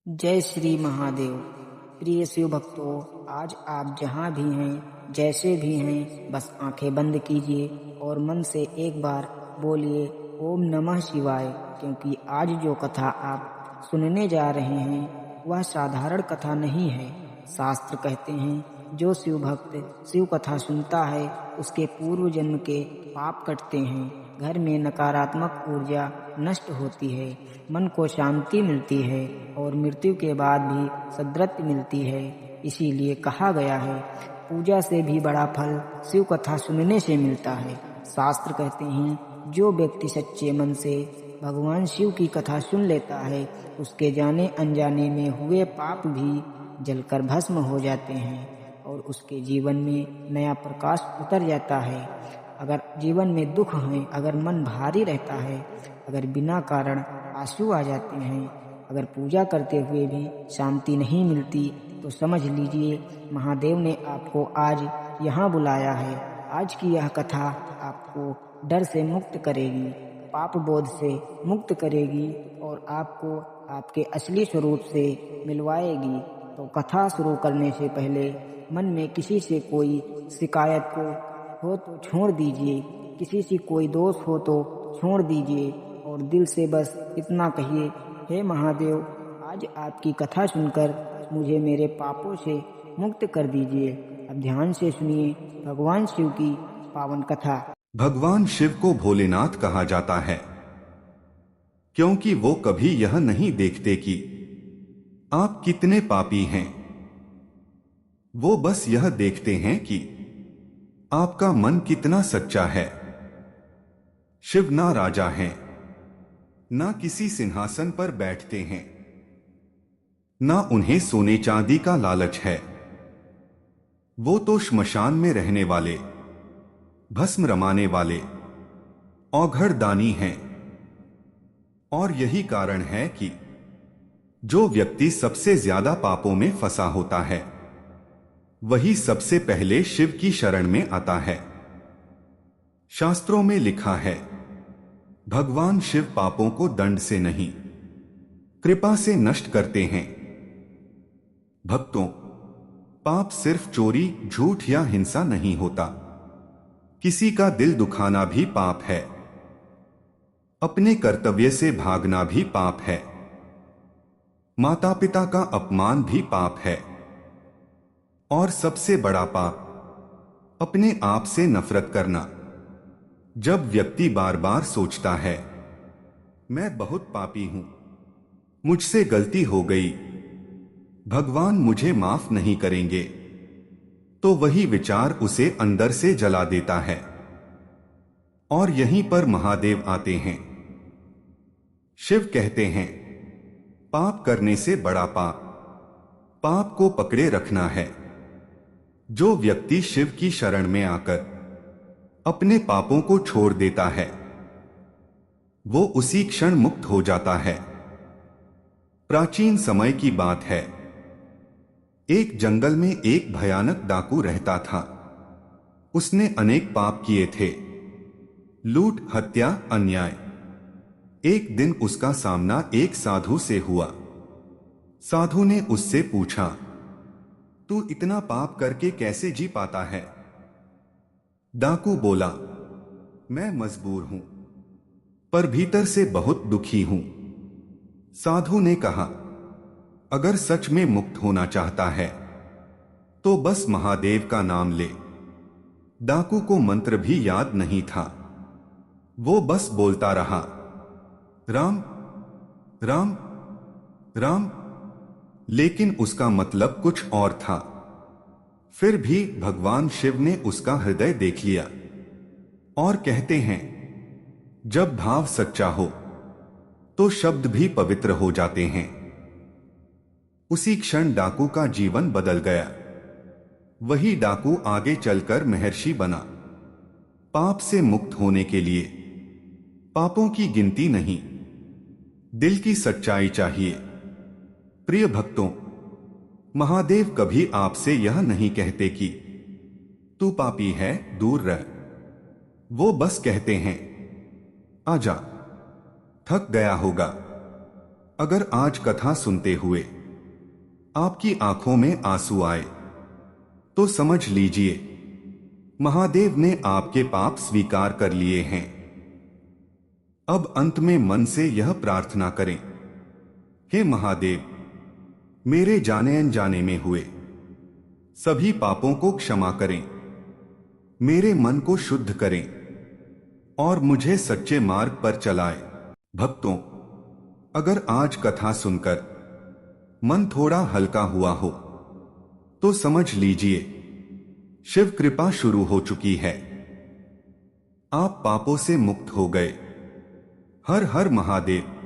जय श्री महादेव। प्रिय शिव भक्तों, आज आप जहाँ भी हैं, जैसे भी हैं, बस आंखें बंद कीजिए और मन से एक बार बोलिए ओम नमः शिवाय। क्योंकि आज जो कथा आप सुनने जा रहे हैं वह साधारण कथा नहीं है। शास्त्र कहते हैं जो शिव भक्त शिव कथा सुनता है उसके पूर्व जन्म के पाप कटते हैं, घर में नकारात्मक ऊर्जा नष्ट होती है, मन को शांति मिलती है और मृत्यु के बाद भी सद्गति मिलती है। इसीलिए कहा गया है पूजा से भी बड़ा फल शिव कथा सुनने से मिलता है। शास्त्र कहते हैं जो व्यक्ति सच्चे मन से भगवान शिव की कथा सुन लेता है उसके जाने अनजाने में हुए पाप भी जलकर भस्म हो जाते हैं और उसके जीवन में नया प्रकाश उतर जाता है। अगर जीवन में दुख है, अगर मन भारी रहता है, अगर बिना कारण आंसू आ जाते हैं, अगर पूजा करते हुए भी शांति नहीं मिलती, तो समझ लीजिए महादेव ने आपको आज यहाँ बुलाया है। आज की यह कथा आपको डर से मुक्त करेगी, पाप बोध से मुक्त करेगी और आपको आपके असली स्वरूप से मिलवाएगी। तो कथा शुरू करने से पहले मन में किसी से कोई शिकायत हो तो छोड़ दीजिए, किसी से कोई दोष हो तो छोड़ दीजिए और दिल से बस इतना कहिए, हे महादेव, आज आपकी कथा सुनकर मुझे मेरे पापों से मुक्त कर दीजिए। अब ध्यान से सुनिए भगवान शिव की पावन कथा। भगवान शिव को भोलेनाथ कहा जाता है क्योंकि वो कभी यह नहीं देखते कि आप कितने पापी हैं। वो बस यह देखते हैं कि आपका मन कितना सच्चा है। शिव ना राजा हैं, ना किसी सिंहासन पर बैठते हैं, ना उन्हें सोने चांदी का लालच है। वो तो श्मशान में रहने वाले, भस्म रमाने वाले औघड़ दानी हैं। और यही कारण है कि जो व्यक्ति सबसे ज्यादा पापों में फंसा होता है वही सबसे पहले शिव की शरण में आता है। शास्त्रों में लिखा है भगवान शिव पापों को दंड से नहीं कृपा से नष्ट करते हैं। भक्तों, पाप सिर्फ चोरी, झूठ या हिंसा नहीं होता। किसी का दिल दुखाना भी पाप है, अपने कर्तव्य से भागना भी पाप है, माता पिता का अपमान भी पाप है और सबसे बड़ा पाप अपने आप से नफरत करना। जब व्यक्ति बार बार सोचता है मैं बहुत पापी हूं, मुझसे गलती हो गई, भगवान मुझे माफ नहीं करेंगे, तो वही विचार उसे अंदर से जला देता है। और यहीं पर महादेव आते हैं। शिव कहते हैं पाप करने से बड़ा पाप पाप को पकड़े रखना है। जो व्यक्ति शिव की शरण में आकर अपने पापों को छोड़ देता है वो उसी क्षण मुक्त हो जाता है। प्राचीन समय की बात है, एक जंगल में एक भयानक डाकू रहता था। उसने अनेक पाप किए थे, लूट, हत्या, अन्याय। एक दिन उसका सामना एक साधु से हुआ। साधु ने उससे पूछा, तू इतना पाप करके कैसे जी पाता है? डाकू बोला, मैं मजबूर हूं, पर भीतर से बहुत दुखी हूं। साधु ने कहा, अगर सच में मुक्त होना चाहता है तो बस महादेव का नाम ले। डाकू को मंत्र भी याद नहीं था, वो बस बोलता रहा, राम राम राम, लेकिन उसका मतलब कुछ और था। फिर भी भगवान शिव ने उसका हृदय देख लिया और कहते हैं जब भाव सच्चा हो तो शब्द भी पवित्र हो जाते हैं। उसी क्षण डाकू का जीवन बदल गया। वही डाकू आगे चलकर महर्षि बना। पाप से मुक्त होने के लिए पापों की गिनती नहीं, दिल की सच्चाई चाहिए। प्रिय भक्तों, महादेव कभी आपसे यह नहीं कहते कि तू पापी है, दूर रह। वो बस कहते हैं आजा, थक गया होगा। अगर आज कथा सुनते हुए आपकी आंखों में आंसू आए तो समझ लीजिए महादेव ने आपके पाप स्वीकार कर लिए हैं। अब अंत में मन से यह प्रार्थना करें, हे महादेव, मेरे जाने अनजाने में हुए सभी पापों को क्षमा करें, मेरे मन को शुद्ध करें और मुझे सच्चे मार्ग पर चलाएं। भक्तों, अगर आज कथा सुनकर मन थोड़ा हल्का हुआ हो तो समझ लीजिए शिव कृपा शुरू हो चुकी है। आप पापों से मुक्त हो गए। हर हर महादेव।